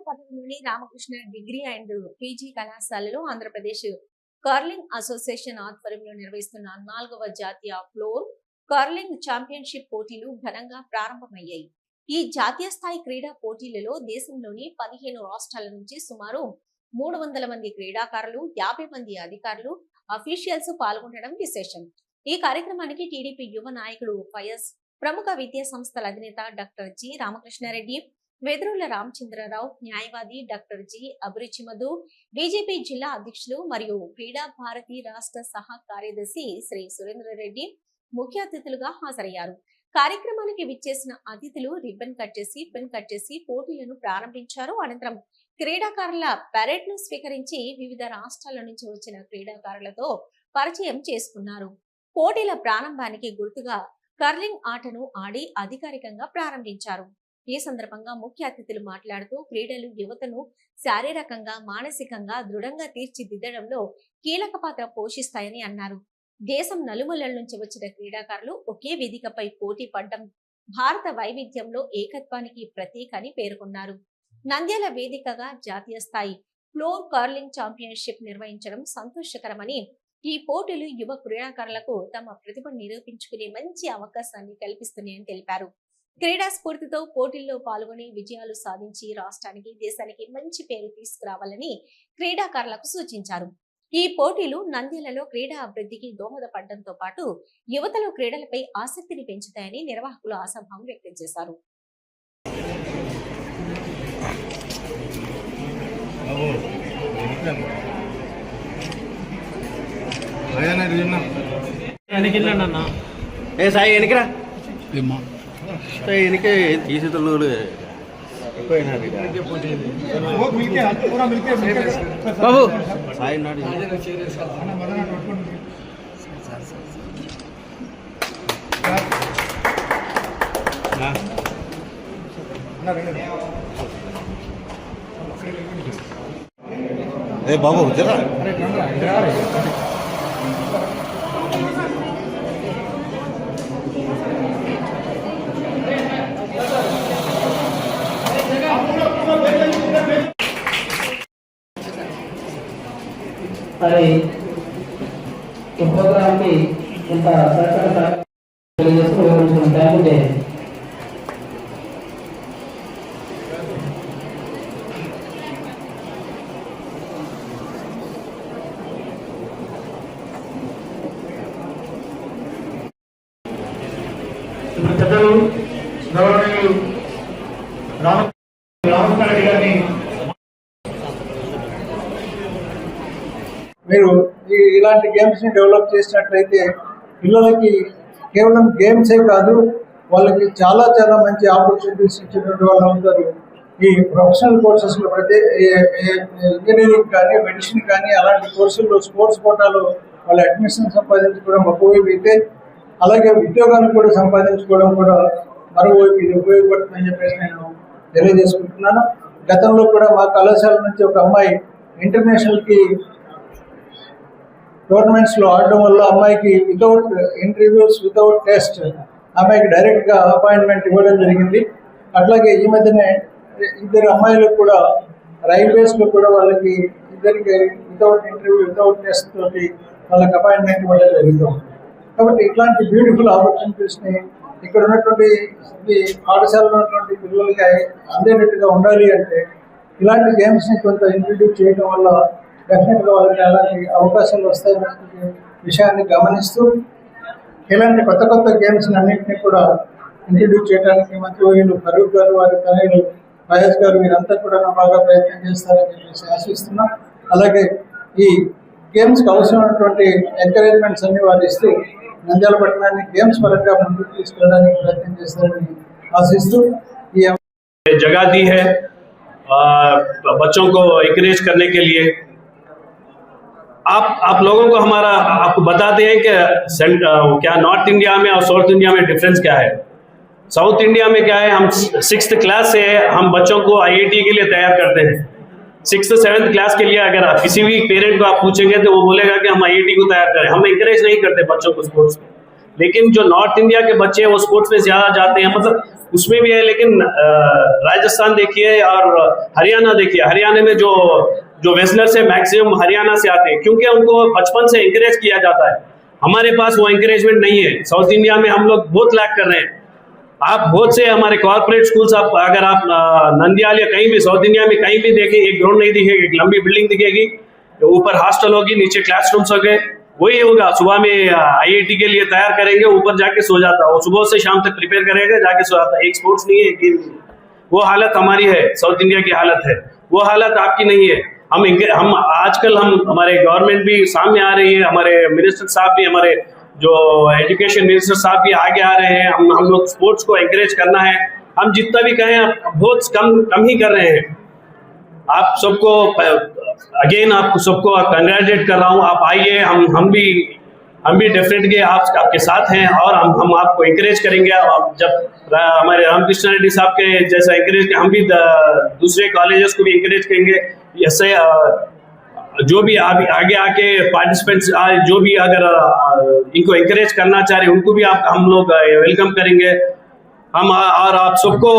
పట్టణంలోని Ramakrishna degree and PG కళాశాలలో Andhra Pradesh curling association ఆధ్వర్యంలో నిర్వహిస్తున్న 4వ జాతీయ ఫ్లోర్ కర్లింగ్ ఛాంపియన్షిప్ పోటీలు ఘనంగా ప్రారంభమయ్యాయి. ఈ జాతీయ స్థాయి క్రీడా పోటీలలో దేశంలోని 15 రాష్ట్రాల నుంచి సుమారు 300 మంది క్రీడాకారులు, 50 మంది అధికారులు, అఫీషియల్స్ పాల్గొనడం విశేషం. ఈ కార్యక్రమానికి టీడీపీ యువ నాయకుడు ఫయజ్, ప్రముఖ విద్యా సంస్థల అధినేత డాక్టర్ జి రామకృష్ణారెడ్డి, వెదురుల రామచంద్రరావు, న్యాయవాది డాక్టర్ జి అభిరుచి మధు, బీజేపీ జిల్లా అధ్యక్షులు మరియు క్రీడా భారతి రాష్ట్ర సహా కార్యదర్శి శ్రీ సురేంద్రరెడ్డి ముఖ్య అతిథులుగా హాజరయ్యారు. కార్యక్రమానికి విచ్చేసిన అతిథులు రిబ్బన్ కట్ చేసి, పెన్ కట్ చేసి పోటీలను ప్రారంభించారు. అనంతరం క్రీడాకారుల పెరేడ్ ను స్వీకరించి వివిధ రాష్ట్రాల నుంచి వచ్చిన క్రీడాకారులతో పరిచయం చేసుకున్నారు. పోటీల ప్రారంభానికి గుర్తుగా కర్లింగ్ ఆటను ఆడి అధికారికంగా ప్రారంభించారు. ఈ సందర్భంగా ముఖ్య అతిథులు మాట్లాడుతూ క్రీడలు యువతను శారీరకంగా, మానసికంగా దృఢంగా తీర్చిదిద్దడంలో కీలక పాత్ర పోషిస్తాయని అన్నారు. దేశం నలుమూలల నుంచి వచ్చిన క్రీడాకారులు ఒకే వేదికపై పోటీ పడడం భారత వైవిధ్యంలో ఏకత్వానికి ప్రతీక అని పేర్కొన్నారు. నంద్యాల వేదికగా జాతీయ స్థాయి ఫ్లోర్ కర్లింగ్ ఛాంపియన్షిప్ నిర్వహించడం సంతోషకరమని, ఈ పోటీలు యువ క్రీడాకారులకు తమ ప్రతిభను నిరూపించుకునే మంచి అవకాశాన్ని కల్పిస్తున్నాయని తెలిపారు. క్రీడా స్ఫూర్తితో పోటీల్లో పాల్గొని విజయాలు సాధించి రాష్ట్రానికి, దేశానికి మంచి పేరు తీసుకురావాలని క్రీడాకారులకు సూచించారు. ఈ పోటీలు నంద్యాలలో క్రీడా అభివృద్ధికి దోహదపడడంతో పాటు యువతలో క్రీడలపై ఆసక్తిని పెంచుతాయని నిర్వాహకులు ఆశాభావం వ్యక్తం చేశారు. इनके तीसरे तो लोग बाबू साई नाड़ी ए बाबू जरा మరి ఈ ప్రోగ్రామ్ కి ఇంత సహకారం తెలియజేస్తూ థ్యాంక్ యూ. ఇప్పుడు పెద్దలు గౌరవనీయులు రామకృష్ణారెడ్డి గారిని మీరు ఇలాంటి గేమ్స్ని డెవలప్ చేసినట్లయితే పిల్లలకి కేవలం గేమ్సే కాదు, వాళ్ళకి చాలా చాలా మంచి ఆపర్చునిటీస్ ఇచ్చినటువంటి వాళ్ళు అవుతారు. ఈ ప్రొఫెషనల్ కోర్సెస్లో ప్రతి ఇంజనీరింగ్ కానీ, మెడిసిన్ కానీ అలాంటి కోర్సుల్లో స్పోర్ట్స్ కోటాలో వాళ్ళ అడ్మిషన్ సంపాదించుకోవడం ఒకవైపు అయితే, అలాగే ఉద్యోగాలు కూడా సంపాదించుకోవడం కూడా మరోవైపు ఇది ఉపయోగపడుతుందని చెప్పేసి నేను తెలియజేసుకుంటున్నాను. గతంలో కూడా మా కళాశాల నుంచి ఒక అమ్మాయి ఇంటర్నేషనల్కి టోర్నమెంట్స్లో ఆడడం వల్ల అమ్మాయికి వితౌట్ ఇంటర్వ్యూస్, వితౌట్ టెస్ట్ అమ్మాయికి డైరెక్ట్గా అపాయింట్మెంట్ ఇవ్వడం జరిగింది. అట్లాగే ఈ మధ్యనే ఇద్దరు అమ్మాయిలకు కూడా రైల్వేస్లో కూడా వాళ్ళకి ఇద్దరికి వితౌట్ ఇంటర్వ్యూ, వితౌట్ టెస్ట్ తోటి వాళ్ళకి అపాయింట్మెంట్ ఇవ్వడం జరుగుతుంది. కాబట్టి ఇట్లాంటి బ్యూటిఫుల్ ఆపర్చునిటీస్ని ఇక్కడ ఉన్నటువంటి పాఠశాలలో ఉన్నటువంటి పిల్లలకి అందేటట్టుగా ఉండాలి అంటే ఇలాంటి గేమ్స్ని కొంత ఇంట్రడ్యూస్ చేయడం వల్ల డెఫినెట్గా వాళ్ళకి అలాంటి అవకాశాలు వస్తాయనే విషయాన్ని గమనిస్తూ ఇలాంటి కొత్త కొత్త గేమ్స్ని అన్నింటినీ కూడా ఇంట్రడ్యూస్ చేయడానికి మంత్రివర్యులు ఫరూక్ గారు, వారి తనయులు ఫయాజ్ గారు వీరంతా కూడా బాగా ప్రయత్నం చేస్తారని చెప్పేసి ఆశిస్తున్నాం. అలాగే ఈ గేమ్స్కి అవసరమైనటువంటి ఎంకరేజ్మెంట్స్ అన్ని వారు ఇస్తూ నంద్యాల పట్టణాన్ని గేమ్స్ పరంగా ముందుకు తీసుకెళ్ళడానికి ప్రయత్నం చేస్తారని ఆశిస్తూ ఈ जगह दी है बच्चों को encourage करने के लिए। आप लोगों को हमारा आपको बताते हैं कि क्या नॉर्थ इंडिया में और साउथ इंडिया में डिफरेंस क्या है। साउथ इंडिया में क्या है, हम 6th क्लास से हम बच्चों को IIT के लिए तैयार करते हैं। 6th 7th क्लास के लिए अगर आप किसी भी पेरेंट को आप पूछेंगे तो वो बोलेगा कि हम IIT को तैयार करें। हम इंकरेज नहीं करते बच्चों को स्पोर्ट्स में। लेकिन जो नॉर्थ इंडिया के बच्चे हैं वो स्पोर्ट्स में ज्यादा जाते हैं, मतलब उसमें भी है। लेकिन राजस्थान देखिए और हरियाणा देखिए, हरियाणा में जो रेसलर्स है मैक्सिमम हरियाणा से आते हैं, क्योंकि उनको बचपन से इंकरेज किया जाता है। हमारे पास वो इंकरेजमेंट नहीं है। साउथ इंडिया में हम लोग बहुत लैक कर रहे हैं। आप बहुत से हमारे कॉर्पोरेट स्कूल्स, अगर आप नंदियाल या कहीं भी साउथ इंडिया में कहीं भी देखें, एक ग्राउंड नहीं दिखेगी, एक लंबी बिल्डिंग दिखेगी, ऊपर हॉस्टल होगी, नीचे क्लासरूम्स होंगे, वही होगा। सुबह में आईआईटी के लिए तैयार करेंगे, ऊपर जाके सो जाता है, वो सुबह से शाम तक प्रिपेयर करेगा, जाके सो जाता है। एक स्पोर्ट्स नहीं है, एक गेम नहीं है। वो हालत हमारी है, साउथ इंडिया की हालत है, वो हालत आपकी नहीं है। हम आजकल हमारे गवर्नमेंट भी सामने आ रही है, हमारे मिनिस्टर साहब भी, हमारे जो एजुकेशन मिनिस्टर साहब भी आगे आ रहे हैं। हम लोग स्पोर्ट्स को एनकरेज करना है। हम जितना भी कहें बहुत कम ही कर रहे हैं। आप सबको अगेन आपको सबको कंग्रेचुलेट कर रहा हूँ। आप आइए, हम भी डेफिनेटली आपके साथ हैं और हम आपको एनकरेज करेंगे। जब हमारे रामकृष्ण रेड्डी साहब के जैसा एनकरेज, हम भी दूसरे कॉलेजेस को भी एनकरेज करेंगे। ऐसे जो भी आगे आके पार्टिसिपेंट्स जो भी अगर इनको एनकरेज करना चाह रहे हैं, उनको भी हम लोग वेलकम करेंगे। और आप सबको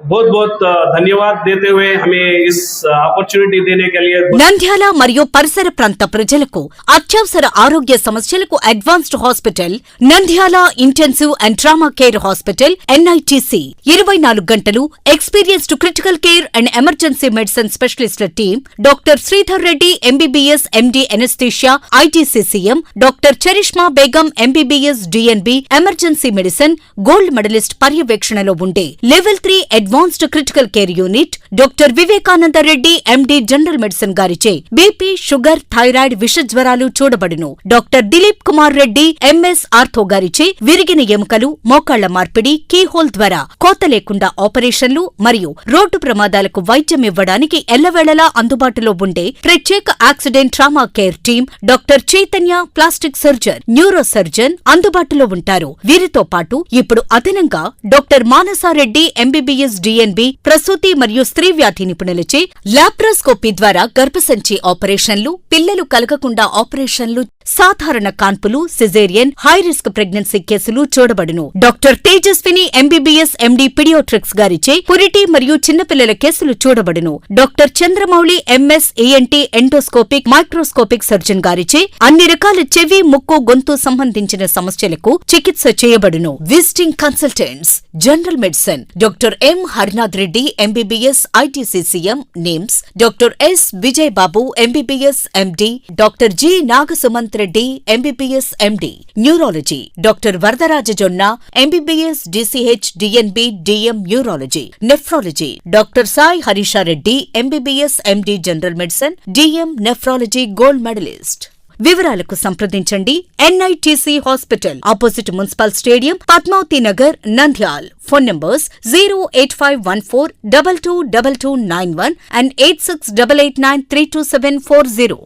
बहुत बहुत धन्यवाद देते हुए हमें इस ఆపర్చునిటీ देने के लिए। నంద్యాల మరియు పరిసర ప్రాంత ప్రజలకు అత్యవసర ఆరోగ్య సమస్యలకు advanced hospital Nandyal intensive and trauma care hospital NITC 24 గంటలు experienced critical care and emergency medicine స్పెషలిస్టుల team doctor Sridhar Reddy MBBS MD anaesthesia ITCCM, doctor Charishma Begum MBBS DNB emergency medicine gold medallist పర్యవేక్షణలో ఉండే level 3 advanced critical care unit doctor Vivekananda Reddy MD general medicine గారిచే BP, sugar, thyroid, విషజ్వరాలు చూడబడును. Doctor Dilip Kumar Reddy MS ortho గారిచే విరిగిన ఎముకలు, మోకాళ్ల మార్పిడి, కీహోల్ ద్వారా కోత లేకుండా ఆపరేషన్లు మరియు రోడ్డు ప్రమాదాలకు వైద్యం ఇవ్వడానికి ఎల్లవేళలా అందుబాటులో ఉండే ప్రత్యేక accident trauma care team doctor Chaitanya plastic surgeon, neuro surgeon అందుబాటులో ఉంటారు. వీరితో పాటు ఇప్పుడు అదనంగా డాక్టర్ మానసారెడ్డి MBBS DNB ప్రసూతి మరియు స్త్రీ వ్యాధి నిపుణులచే లాప్రోస్కోపీ ద్వారా గర్భసంచి ఆపరేషన్లు, పిల్లలు కలగకుండా ఆపరేషన్లు, సాధారణ కాన్పులు, సిజేరియన్, హై రిస్క్ ప్రెగ్నెన్సీ కేసులు చూడబడును. Doctor Tejaswini MBBS MD paediatrics గారిచే పురిటి మరియు చిన్నపిల్లల కేసులు చూడబడును. Doctor Chandramouli MS ENT endoscopic, microscopic surgeon గారిచే అన్ని రకాల చెవి, ముక్కు, గొంతు సంబంధించిన సమస్యలకు చికిత్స చేయబడును. Visiting consultants general medicine doctor M Harinath Reddy MBBS ITCCM NIMS, doctor S Vijay Babu MBBS MD, doctor G Nagasumanth Reddy MBBS MD neurology, doctor Varadaraja Jonna MBBS DCH DNB DM neurology, nephrology doctor Sai Harisha Reddy MBBS MD general medicine DM nephrology gold medallist. వివరాలకు సంప్రదించండి. NITC hospital opposite municipal stadium, Padmavathi Nagar, Nandyal. Phone numbers 08514222291 and 8688932740.